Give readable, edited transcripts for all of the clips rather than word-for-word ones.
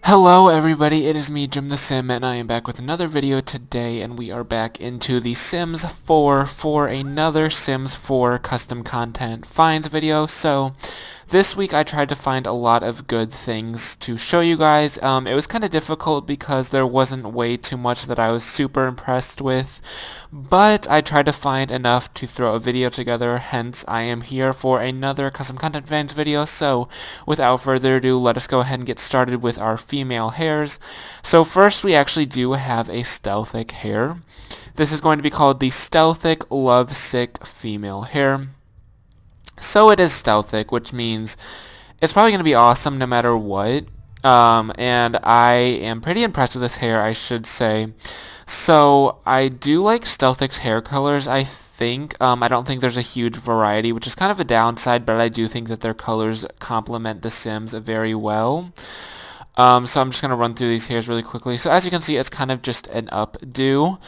Hello everybody, it is me, Jim the Sim, and I am back with another video today, and we are back into the Sims 4 for another Sims 4 custom content finds video. So, this week I tried to find a lot of good things to show you guys. It was kind of difficult because there wasn't way too much that I was super impressed with, but I tried to find enough to throw a video together, hence I am here for another custom content fans video. So, without further ado, let us go ahead and get started with our female hares. So first we actually do have a Stealthic hare. This is going to be called the Stealthic Lovesick Female Hare. So it is Stealthic, which means it's probably going to be awesome no matter what. And I am pretty impressed with this hair, I should say. So I do like Stealthic's hair colors, I think. I don't think there's a huge variety, which is kind of a downside, but I do think that their colors complement the Sims very well. So I'm just going to run through these hairs really quickly. So as you can see, it's kind of just an updo,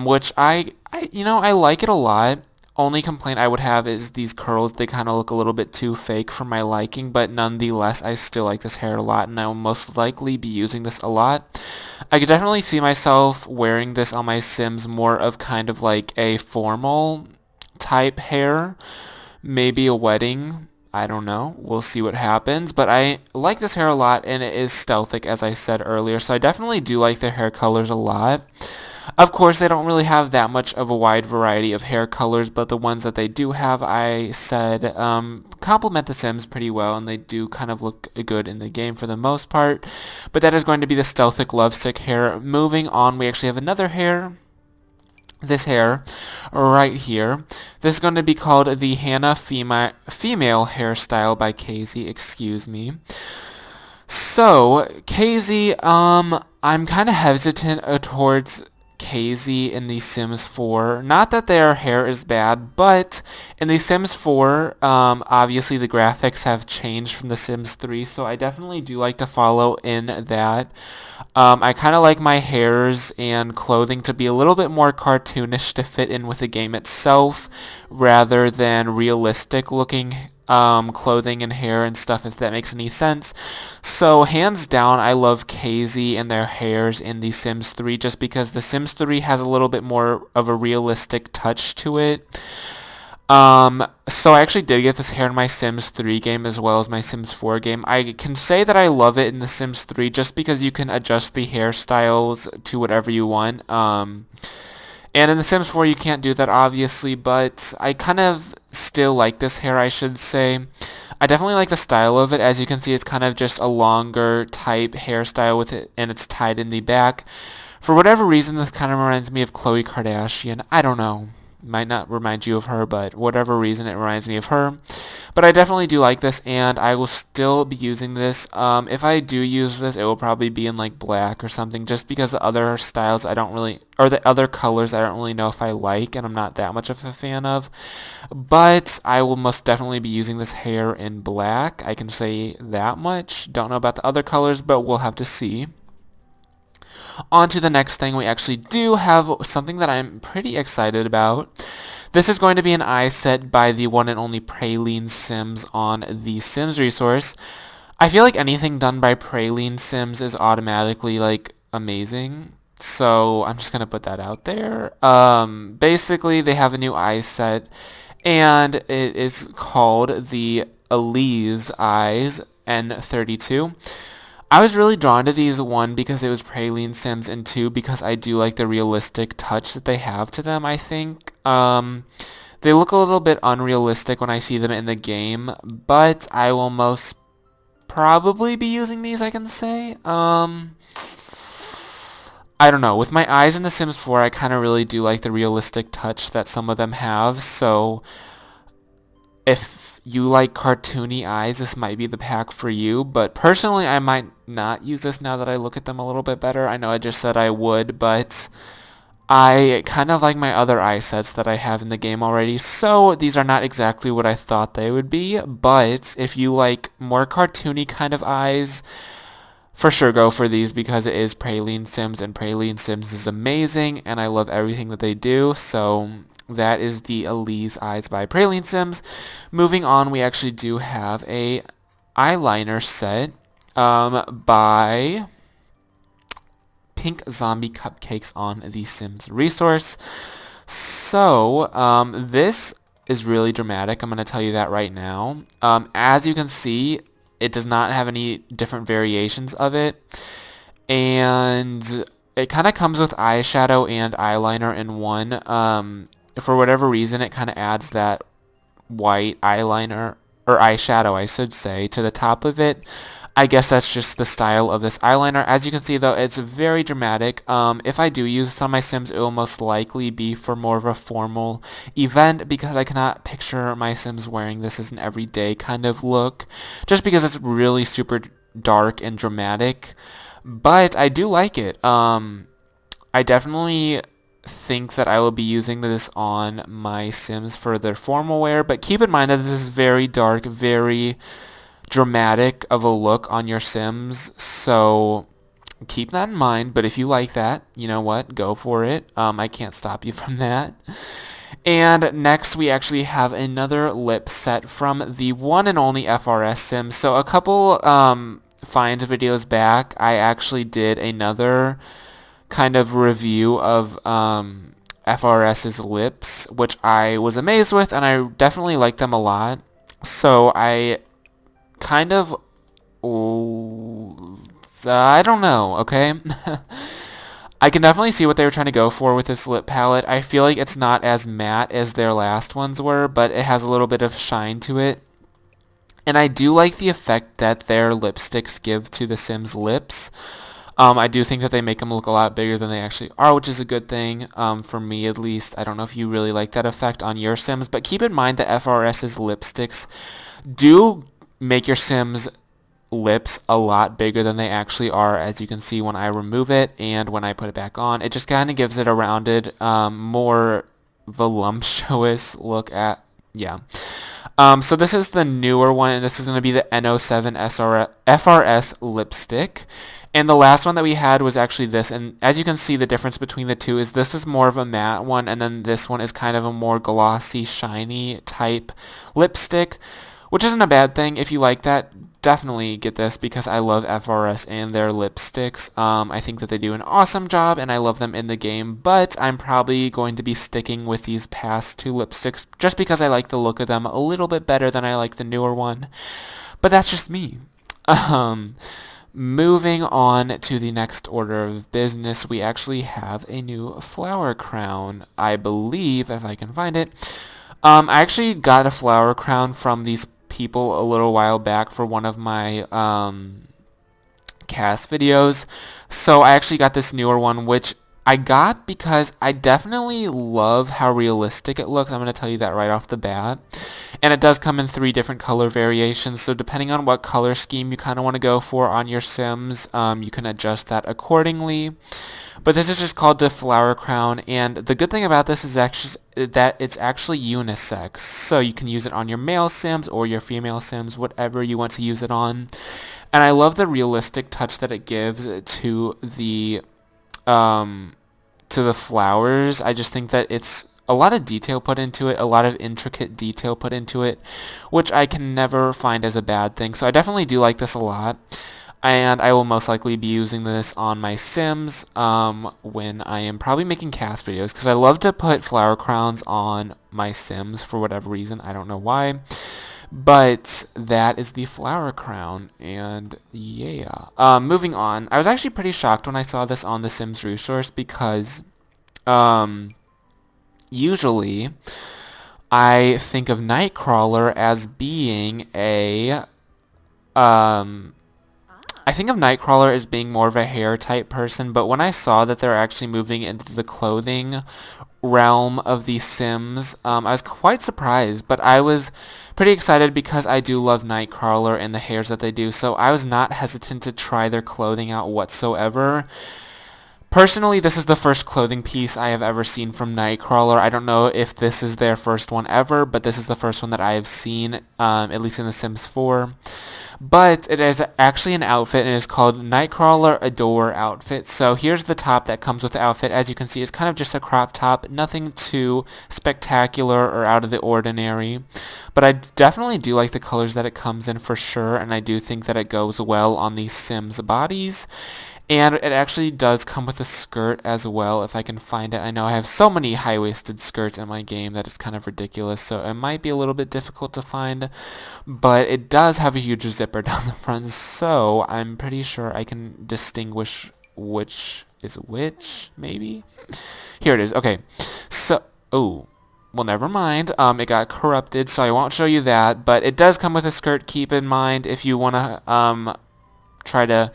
which I like it a lot. Only complaint I would have is these curls. They kind of look a little bit too fake for my liking, but nonetheless, I still like this hair a lot, and I will most likely be using this a lot. I could definitely see myself wearing this on my Sims more of kind of like a formal type hair, maybe a wedding. I don't know. We'll see what happens. But I like this hair a lot, and it is Stealthic, as I said earlier. So I definitely do like their hair colors a lot. Of course, they don't really have that much of a wide variety of hair colors, but the ones that they do have, I said, complement the Sims pretty well, and they do kind of look good in the game for the most part. But that is going to be the Stealthic Lovesick hair. Moving on, we actually have another hair. This hair right here. This is going to be called the Hannah female hairstyle by KZ, excuse me. So, KZ, I'm kind of hesitant towards KZ in The Sims 4. Not that their hair is bad, but in The Sims 4, obviously the graphics have changed from The Sims 3, so I definitely do like to follow in that. I kind of like my hairs and clothing to be a little bit more cartoonish to fit in with the game itself, rather than realistic looking clothing and hair and stuff, if that makes any sense. So hands down, I love KZ and their hairs in The Sims 3 just because The Sims 3 has a little bit more of a realistic touch to it. So I actually did get this hair in my Sims 3 game as well as my Sims 4 game. I can say that I love it in the Sims 3 just because you can adjust the hairstyles to whatever you want. And in The Sims 4 you can't do that obviously, but I kind of still like this hair, I should say. I definitely like the style of it. As you can see, it's kind of just a longer type hairstyle with it, and it's tied in the back. For whatever reason, this kind of reminds me of Khloe Kardashian. I don't know. Might not remind you of her, but whatever reason, it reminds me of her. But I definitely do like this, and I will still be using this. If I do use this, it will probably be in like black or something, just because the other styles I don't really, or the other colors I don't really know if I like, and I'm not that much of a fan of. But I will most definitely be using this hair in black. I can say that much. Don't know about the other colors, but we'll have to see. On to the next thing, we actually do have something that I'm pretty excited about. This is going to be an eye set by the one and only Praline Sims on the Sims resource. I feel like anything done by Praline Sims is automatically like amazing. So I'm just going to put that out there. Basically, they have a new eye set, and it is called the Elise Eyes N32. I was really drawn to these, one, because it was Praline Sims, and two, because I do like the realistic touch that they have to them, I think. They look a little bit unrealistic when I see them in the game, but I will most probably be using these, I can say. I don't know. With my eyes in The Sims 4, I kind of really do like the realistic touch that some of them have, so if you like cartoony eyes, this might be the pack for you, but personally I might not use this now that I look at them a little bit better. I know I just said I would, but I kind of like my other eye sets that I have in the game already, so these are not exactly what I thought they would be, but if you like more cartoony kind of eyes, for sure go for these because it is Praline Sims, and Praline Sims is amazing, and I love everything that they do, so that is the Elise Eyes by Praline Sims. Moving on, we actually do have a eyeliner set. by Pink Zombie Cupcakes on the Sims resource. So, this is really dramatic. I'm going to tell you that right now. As you can see, it does not have any different variations of it. And it kind of comes with eyeshadow and eyeliner in one. For whatever reason, it kind of adds that white eyeliner, or eyeshadow, I should say, to the top of it. I guess that's just the style of this eyeliner. As you can see, though, it's very dramatic. If I do use this on my Sims, it will most likely be for more of a formal event, because I cannot picture my Sims wearing this as an everyday kind of look, just because it's really super dark and dramatic. But I do like it. I definitely think that I will be using this on my Sims for their formal wear, but keep in mind that this is very dark, very dramatic of a look on your Sims, so keep that in mind. But if you like that, you know what, go for it. I can't stop you from that. And next we actually have another lip set from the one and only FRS Sims. So a couple find videos back, I actually did another kind of review of FRS's lips, which I was amazed with, and I definitely like them a lot. So I kind of, I don't know, okay? I can definitely see what they were trying to go for with this lip palette. I feel like it's not as matte as their last ones were, but it has a little bit of shine to it. And I do like the effect that their lipsticks give to the Sims' lips. I do think that they make them look a lot bigger than they actually are, which is a good thing, for me at least. I don't know if you really like that effect on your Sims, but keep in mind that FRS's lipsticks do make your Sims' lips a lot bigger than they actually are, as you can see when I remove it and when I put it back on. It just kind of gives it a rounded, more voluptuous look at, yeah. So this is the newer one, and this is going to be the N07 FRS lipstick. And the last one that we had was actually this, and as you can see, the difference between the two is this is more of a matte one, and then this one is kind of a more glossy, shiny type lipstick, which isn't a bad thing. If you like that, definitely get this, because I love FRS and their lipsticks. I think that they do an awesome job, and I love them in the game, but I'm probably going to be sticking with these past two lipsticks just because I like the look of them a little bit better than I like the newer one. But that's just me. Moving on to the next order of business, we actually have a new flower crown, I believe, if I can find it. I actually got a flower crown from these people a little while back for one of my cast videos. So I actually got this newer one, which I got because I definitely love how realistic it looks. I'm going to tell you that right off the bat. And it does come in 3 different color variations, so depending on what color scheme you kind of want to go for on your Sims, you can adjust that accordingly. But this is just called the Flower Crown, and the good thing about this is actually that it's actually unisex. So you can use it on your male Sims or your female Sims, whatever you want to use it on. And I love the realistic touch that it gives to the flowers. I just think that it's a lot of detail put into it, a lot of intricate detail put into it, which I can never find as a bad thing. So I definitely do like this a lot. And I will most likely be using this on my Sims when I am probably making cast videos, because I love to put flower crowns on my Sims for whatever reason. I don't know why. But that is the flower crown, and yeah. Moving on, I was actually pretty shocked when I saw this on the Sims resource, because usually I think of Nightcrawler as being a I think of Nightcrawler as being more of a hair type person, but when I saw that they're actually moving into the clothing realm of the Sims, I was quite surprised, but I was pretty excited because I do love Nightcrawler and the hairs that they do, so I was not hesitant to try their clothing out whatsoever. Personally, this is the first clothing piece I have ever seen from Nightcrawler. I don't know if this is their first one ever, but this is the first one that I have seen, at least in The Sims 4. But it is actually an outfit, and it's called Nightcrawler Adore outfit. So here's the top that comes with the outfit. As you can see, it's kind of just a crop top, nothing too spectacular or out of the ordinary. But I definitely do like the colors that it comes in for sure, and I do think that it goes well on these Sims bodies. And it actually does come with a skirt as well, if I can find it. I know I have so many high-waisted skirts in my game that it's kind of ridiculous, so it might be a little bit difficult to find. But it does have a huge zipper down the front, so I'm pretty sure I can distinguish which is which, maybe? Here it is. Okay. So, oh, well, never mind. It got corrupted, so I won't show you that. But it does come with a skirt. Keep in mind if you want to try to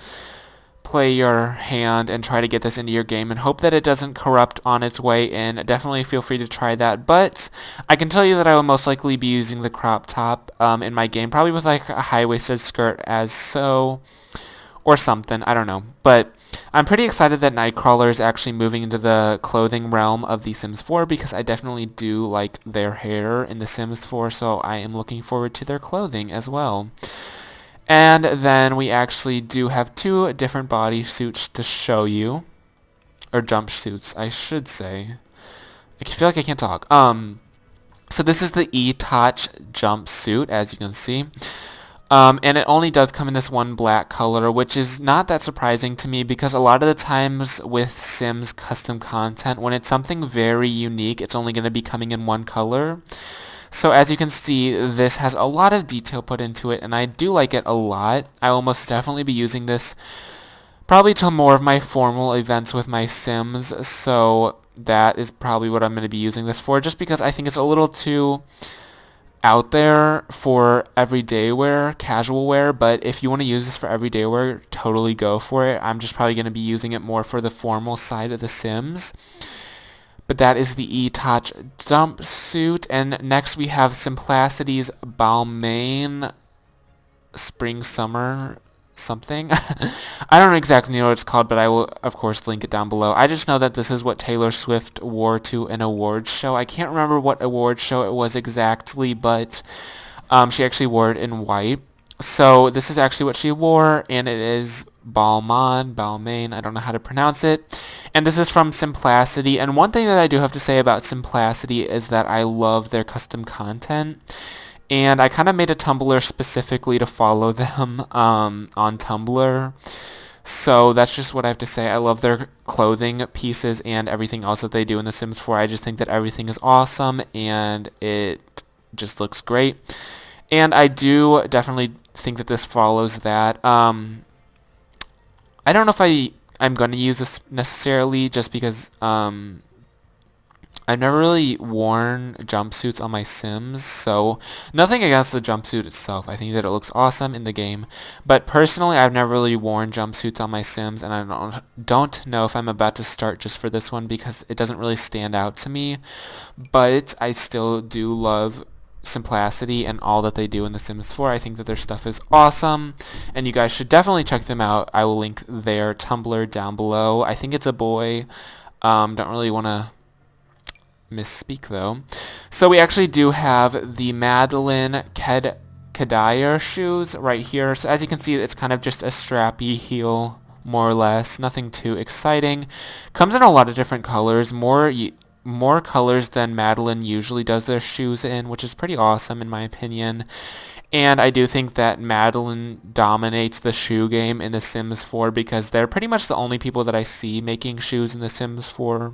play your hand and try to get this into your game and hope that it doesn't corrupt on its way in. Definitely feel free to try that, but I can tell you that I will most likely be using the crop top in my game, probably with like a high-waisted skirt as so, or something, I don't know. But I'm pretty excited that Nightcrawler is actually moving into the clothing realm of The Sims 4 because I definitely do like their hair in The Sims 4, so I am looking forward to their clothing as well. And then we actually do have two different bodysuits to show you. Or jumpsuits, I should say. I feel like I can't talk. So this is the E-Touch jumpsuit, as you can see. And it only does come in this one black color, which is not that surprising to me because a lot of the times with Sims custom content, when it's something very unique, it's only going to be coming in one color. So as you can see, this has a lot of detail put into it, and I do like it a lot. I will most definitely be using this probably till more of my formal events with my Sims, so that is probably what I'm going to be using this for, just because I think it's a little too out there for everyday wear, casual wear, but if you want to use this for everyday wear, totally go for it. I'm just probably going to be using it more for the formal side of the Sims. But that is the E-Touch jumpsuit. And next we have Simplacity's Balmain Spring Summer something. I don't exactly know what it's called, but I will, of course, link it down below. I just know that this is what Taylor Swift wore to an awards show. I can't remember what awards show it was exactly, but she actually wore it in white. So this is actually what she wore, and it is Balmain, I don't know how to pronounce it. And this is from Simplacity, and one thing that I do have to say about Simplacity is that I love their custom content. And I kind of made a Tumblr specifically to follow them on Tumblr. So that's just what I have to say. I love their clothing pieces and everything else that they do in The Sims 4. I just think that everything is awesome, and it just looks great. And I do definitely think that this follows that. I don't know if I'm going to use this necessarily just because I've never really worn jumpsuits on my Sims, so nothing against the jumpsuit itself. I think that it looks awesome in the game, but personally I've never really worn jumpsuits on my Sims, and I don't know if I'm about to start just for this one because it doesn't really stand out to me, but I still do love Simplacity and all that they do in The Sims 4. I think that their stuff is awesome, and you guys should definitely check them out. I will link their Tumblr down below. I think it's a boy. Don't really want to misspeak though. So we actually do have the Madeline Kadir shoes right here. So as you can see, it's kind of just a strappy heel, more or less. Nothing too exciting. Comes in a lot of different colors. More colors than Madeline usually does their shoes in, which is pretty awesome in my opinion. And I do think that Madeline dominates the shoe game in The Sims 4 because they're pretty much the only people that I see making shoes in The Sims 4.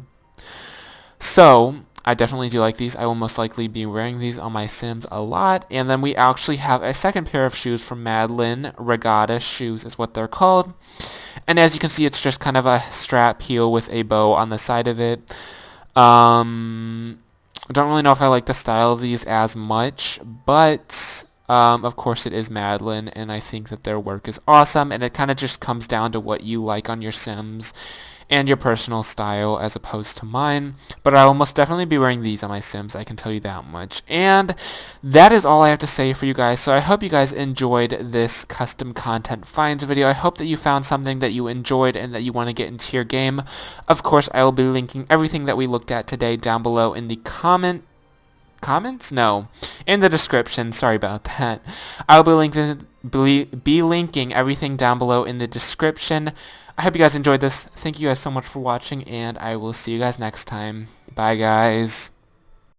So I definitely do like these. I will most likely be wearing these on my Sims a lot. And then we actually have a second pair of shoes from Madeline. Regatta shoes is what they're called. And as you can see, it's just kind of a strap heel with a bow on the side of it. I don't really know if I like the style of these as much, but of course it is Madeline, and I think that their work is awesome, and it kind of just comes down to what you like on your Sims. and your personal style as opposed to mine. But I will most definitely be wearing these on my Sims, I can tell you that much. And that is all I have to say for you guys. So I hope you guys enjoyed this custom content finds video. I hope that you found something that you enjoyed and that you want to get into your game. Of course, I will be linking everything that we looked at today down below in the comments? No. In the description. Sorry about that. I'll be linking everything down below in the description. I hope you guys enjoyed this. Thank you guys so much for watching, and I will see you guys next time. Bye, guys.